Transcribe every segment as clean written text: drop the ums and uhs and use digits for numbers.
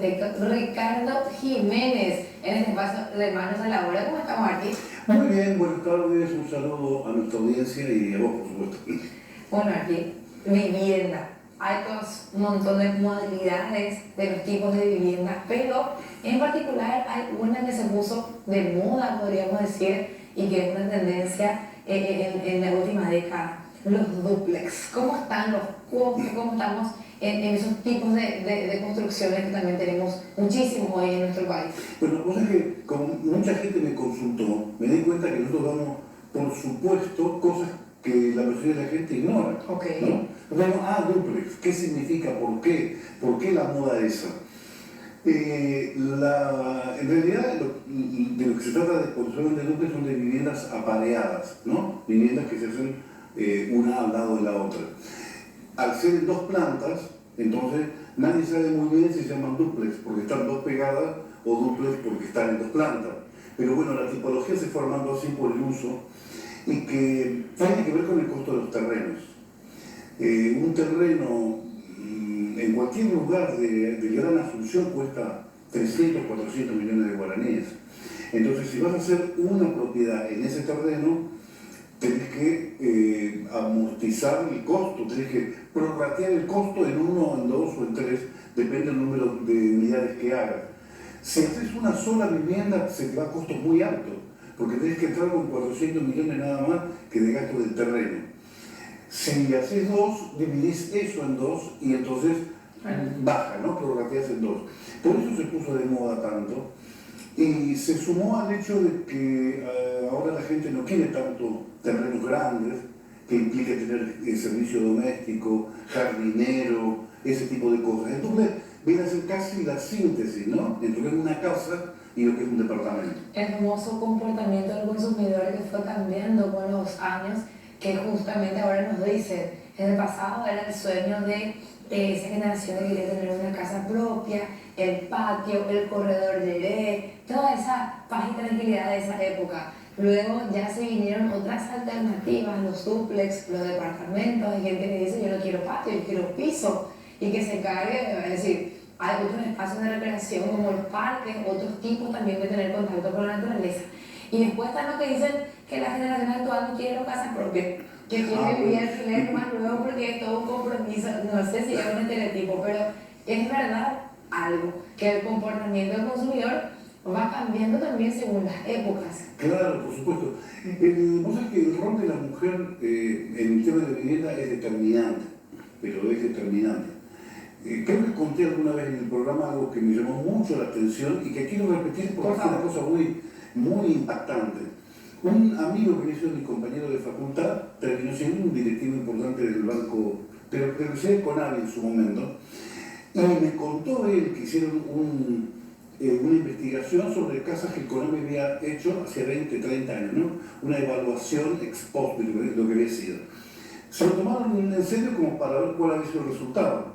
arquitecto Ricardo Jiménez en este espacio de Manos a la Obra. ¿Cómo estamos aquí? Muy bien, buenas tardes, un saludo a nuestra audiencia y a vos, por supuesto. Bueno, aquí, vivienda. Hay todos un montón de modalidades de los tipos de vivienda, pero en particular hay una que se puso de moda, podríamos decir, y que es una tendencia en la última década, los dúplex. ¿Cómo están los costos? ¿Cómo estamos en esos tipos de construcciones que también tenemos muchísimos hoy en nuestro país? Bueno, vos sabés que como mucha gente me consultó, me di cuenta que nosotros damos, por supuesto, cosas que la mayoría de la gente ignora. Ok. ¿No? Vamos, dúplex, ¿qué significa? ¿Por qué? ¿Por qué la moda esa? En realidad, de lo que se trata de cuando se hablan de dúplex son de viviendas apareadas, ¿no? Viviendas que se hacen una al lado de la otra. Al ser en dos plantas, entonces nadie sabe muy bien si se llaman dúplex porque están dos pegadas o dúplex porque están en dos plantas. Pero bueno, la tipología se fue armando así por el uso y que tiene que ver con el costo de los terrenos. Un terreno en cualquier lugar de Gran Asunción cuesta 300, 400 millones de guaraníes. Entonces, si vas a hacer una propiedad en ese terreno, tenés que amortizar el costo, tenés que prorratear el costo en uno, en dos o en tres, depende del número de unidades que hagas. Si haces una sola vivienda, se te va a costos muy altos, porque tenés que entrar con 400 millones nada más que de gasto del terreno. Si haces dos, dividís eso en dos y entonces baja, ¿no? Prorrateas en dos. Por eso se puso de moda tanto. Y se sumó al hecho de que ahora la gente no quiere tanto terrenos grandes, que implique tener servicio doméstico, jardinero, ese tipo de cosas. Entonces viene a ser casi la síntesis, ¿no? Entre lo que es una casa y lo que es un departamento. El famoso comportamiento del consumidor que fue cambiando con los años, que justamente ahora nos dice, en el pasado era el sueño de esa generación que quería tener una casa propia, el patio, el corredor de toda esa paz y tranquilidad de esa época. Luego ya se vinieron otras alternativas, los dúplex, los departamentos. Hay gente que dice yo no quiero patio, yo quiero piso y que se encargue, es decir, hay otros espacios de recreación como los parques, otros tipos también de tener contacto con la naturaleza. Y después están los que dicen que la generación actual no quiere casa propia, que quiere vivir alquiler más luego porque es todo un compromiso. No sé si es un estereotipo, pero es verdad algo, que el comportamiento del consumidor va cambiando también según las épocas. Claro, por supuesto. Vos sabés que el rol de la mujer en el tema de la vivienda es determinante, pero es determinante. Creo que conté alguna vez en el programa algo que me llamó mucho la atención y que quiero repetir porque es una cosa muy impactante. Un amigo que hizo mi compañero de facultad terminó siendo un directivo importante del banco, pero de Conavi en su momento, y me contó él que hicieron una investigación sobre casas que el Conavi había hecho hace 20, 30 años, ¿no? Una evaluación ex post de lo que había sido. Se lo tomaron en serio como para ver cuál había sido el resultado.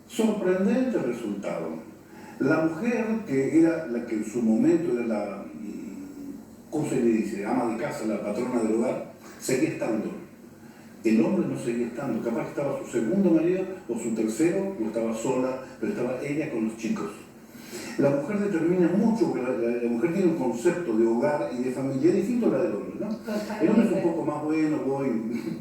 Sorprendente el resultado. La mujer, que era la que en su momento era la, ¿cómo se le dice?, ama de casa, la patrona del hogar, seguía estando. El hombre no seguía estando, capaz que estaba su segundo marido o su tercero, o estaba sola, pero estaba ella con los chicos. La mujer determina mucho, porque la mujer tiene un concepto de hogar y de familia distinto a la del hombre, ¿no? Totalmente. El hombre es un poco más bueno,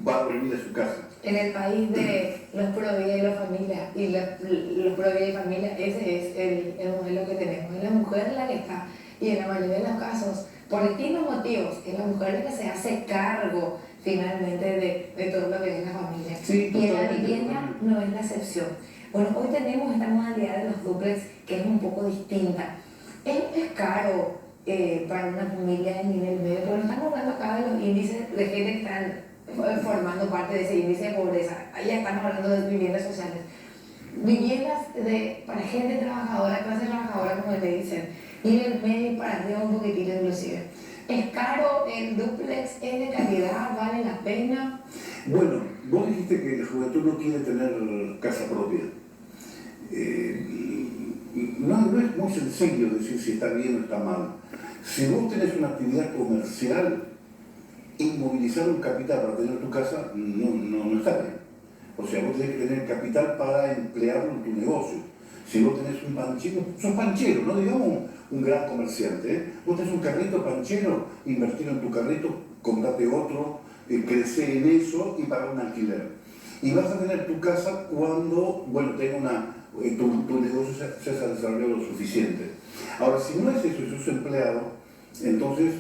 va a dormir a su casa. En el país de los pro vida y la familia, y los pro vida y familia, ese es el modelo que tenemos. Es la mujer la que está, y en la mayoría de los casos, por distintos motivos, es la mujer la que se hace cargo finalmente de todo lo que es la familia. Sí, y en la vivienda no es la excepción. Bueno, hoy tenemos esta modalidad de los dúplex que es un poco distinta. Es caro para una familia de nivel medio, pero no estamos hablando acá de los índices de gente que están formando parte de ese índice de pobreza. Ahí estamos hablando de viviendas sociales. Viviendas para gente trabajadora, clase trabajadora, como le dicen, nivel medio y para arriba un poquitito inclusive. ¿Es caro el dúplex? ¿Es de calidad? ¿Vale la pena? Bueno, vos dijiste que la juventud no quiere tener casa propia. No es muy sencillo decir si está bien o está mal. Si vos tenés una actividad comercial, inmovilizar un capital para tener tu casa no está bien. O sea, vos tenés que tener capital para emplearlo en tu negocio. Si vos tenés un panchero, sos panchero, no digamos un gran comerciante, ¿eh? Vos tenés un carrito panchero, invertir en tu carrito, comprate otro, crecer en eso y pagar un alquiler. Y vas a tener tu casa cuando, bueno, tenga tu negocio se haya desarrollado lo suficiente. Ahora, si no es eso y sos empleado, entonces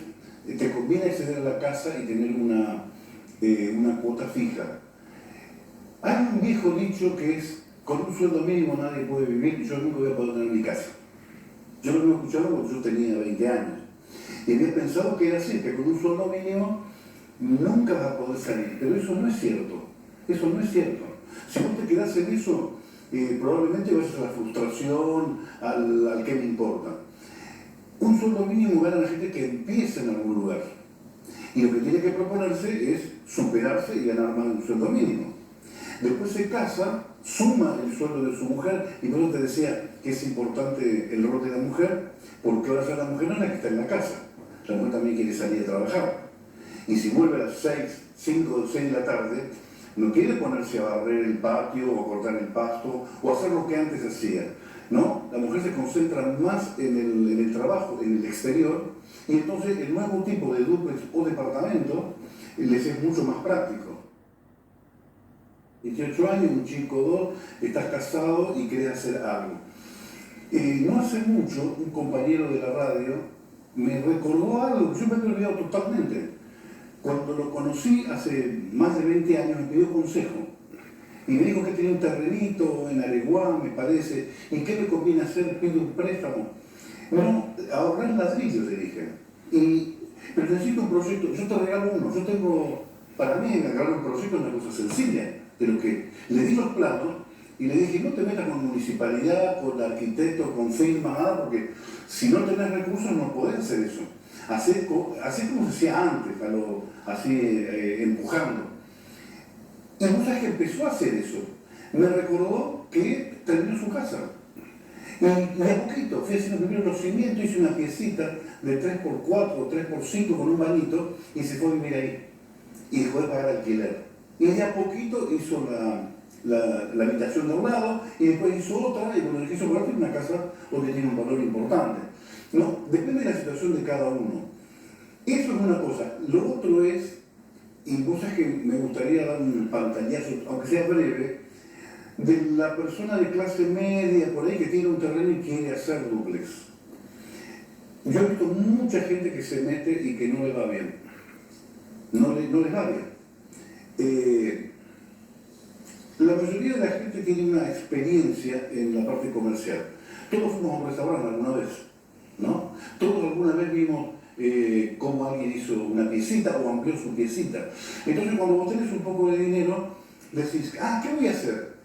te conviene acceder a la casa y tener una cuota fija. Hay un viejo dicho que es: con un sueldo mínimo nadie puede vivir, yo nunca voy a poder tener mi casa. Yo lo he escuchado cuando yo tenía 20 años. Y había pensado que era así, que con un sueldo mínimo nunca vas a poder salir. Pero eso no es cierto. Eso no es cierto. Si vos te quedás en eso, probablemente vayas a la frustración, al que me importa. Un sueldo mínimo gana la gente que empieza en algún lugar. Y lo que tiene que proponerse es superarse y ganar más de un sueldo mínimo. Después se casa, suma el sueldo de su mujer, y por eso te decía que es importante el rol de la mujer, porque ahora ya la mujer no es la que está en la casa, la mujer también quiere salir a trabajar. Y si vuelve a las 6, 5 o 6 de la tarde, no quiere ponerse a barrer el patio o a cortar el pasto o hacer lo que antes hacía. ¿No? La mujer se concentra más en el trabajo, en el exterior, y entonces el nuevo tipo de dúplex o departamento les es mucho más práctico. 18 años, un chico 2, estás casado y querés hacer algo. No hace mucho, un compañero de la radio me recordó algo que yo me había olvidado totalmente. Cuando lo conocí hace más de 20 años, me pidió consejo. Y me dijo que tenía un terrenito en Areguá, me parece, y qué me conviene hacer, pido un préstamo. Bueno, ahorrar ladrillos, le dije. Pero necesito un proyecto, yo te regalo uno, yo tengo, para mí, agarrar un proyecto es una cosa sencilla, pero que le di los planos y le dije: no te metas con municipalidad, con arquitecto, con firma, nada, porque si no tenés recursos no podés hacer eso. Así como se hacía antes, así empujando. Y mucha gente empezó a hacer eso. Me recordó que terminó su casa. Y de a poquito, fui haciendo primero los cimientos, hice una piecita de 3x4 o 3x5 con un bañito y se fue a vivir ahí. Y dejó de pagar alquiler. Y de a poquito hizo la habitación de un lado y después hizo otra, y cuando hizo por una casa donde tiene un valor importante. No, depende de la situación de cada uno. Eso es una cosa. Lo otro es, y cosas que me gustaría dar un pantallazo, aunque sea breve, de la persona de clase media por ahí que tiene un terreno y quiere hacer dúplex. Yo he visto mucha gente que se mete y que no le va bien. No les va bien. La mayoría de la gente tiene una experiencia en la parte comercial. Todos fuimos a un restaurante alguna vez, ¿no? Todos alguna vez vimos cómo alguien hizo una piecita o amplió su piecita. Entonces, cuando vos tenés un poco de dinero, decís: ¿qué voy a hacer?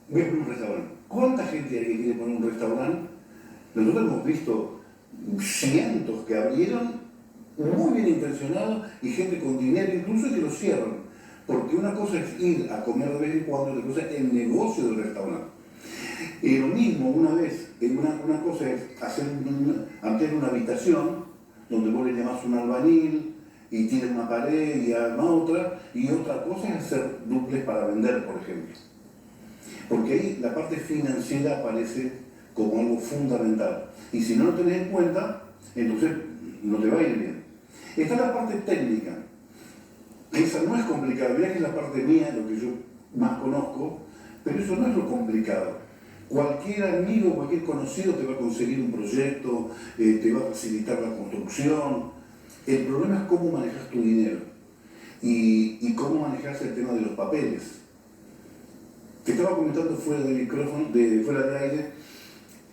Voy a poner un restaurante. ¿Cuánta gente hay que quiere poner un restaurante? Nosotros hemos visto cientos que abrieron, muy bien intencionados, y gente con dinero incluso, que lo cierran. Porque una cosa es ir a comer de vez en cuando, otra cosa es el negocio del restaurante. Y lo mismo, una vez, una cosa es ampliar una habitación, donde vos le llamás un albañil, y tiene una pared y arma otra, y otra cosa es hacer dúplex para vender, por ejemplo. Porque ahí la parte financiera aparece como algo fundamental. Y si no lo tenés en cuenta, entonces no te va a ir bien. Está la parte técnica. Esa no es complicada. Mirá que es la parte mía, lo que yo más conozco, pero eso no es lo complicado. Cualquier amigo, cualquier conocido te va a conseguir un proyecto, te va a facilitar la construcción. El problema es cómo manejas tu dinero y cómo manejas el tema de los papeles. Te estaba comentando fuera de micrófono, fuera de aire,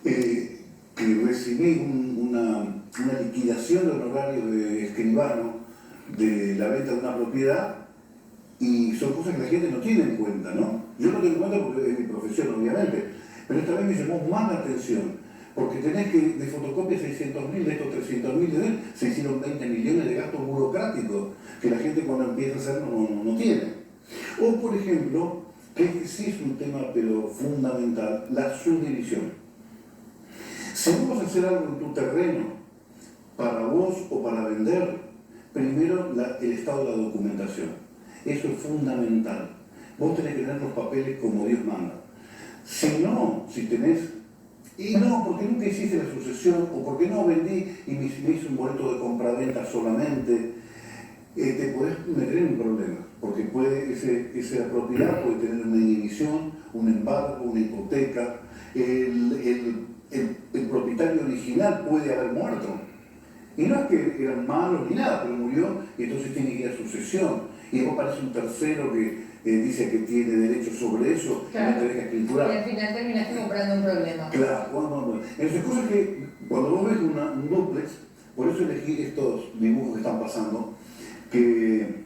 que recibí una liquidación de honorarios de escribano de la venta de una propiedad, y son cosas que la gente no tiene en cuenta, ¿no? Yo no tengo en cuenta porque es mi profesión, obviamente, pero esta vez me llamó más la atención, porque tenés que, de fotocopia 600.000, de estos 300.000, se hicieron 20 millones de gastos burocráticos que la gente cuando empieza a hacer no tiene. O, por ejemplo, que sí es un tema pero fundamental, la subdivisión. Si vos vas a hacer algo en tu terreno, para vos o para vender, primero el estado de la documentación. Eso es fundamental. Vos tenés que tener los papeles como Dios manda. Si no, si tenés Y no, porque nunca hiciste la sucesión, o porque no vendí y me hice un boleto de compra-venta solamente, te podés meter en un problema, porque esa propiedad puede tener una inhibición, un embargo, una hipoteca, el propietario original puede haber muerto. Y no es que eran malos ni nada, pero murió y entonces tiene que ir a sucesión. Y después aparece un tercero que dice que tiene derecho sobre eso, claro. y no tenés que escriturar. Y al final terminaste comprando un problema. Claro, entonces cosas que cuando vos ves un dúplex, por eso elegí estos dibujos que están pasando, que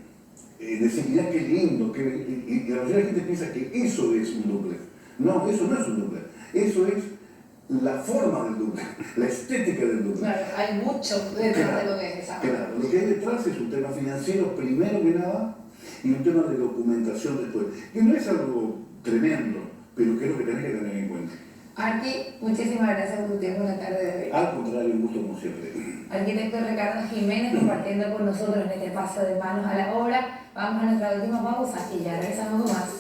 decís, mirá qué lindo, y la mayoría de la gente piensa que eso es un dúplex. No, eso no es un dúplex, eso es la forma del dúplex, la estética del dúplex. Claro, hay mucho detrás de lo que es esa. Claro, lo que hay detrás es un tema financiero primero que nada y un tema de documentación después. Que no es algo tremendo, pero que es lo que tenés que tener en cuenta. Arqui, muchísimas gracias por tu tiempo en la tarde de hoy. Al contrario, un gusto como siempre. Arquitecto Ricardo Jiménez compartiendo con nosotros en este paso de manos a la obra. Vamos a nuestra última pausa y ya regresamos con más.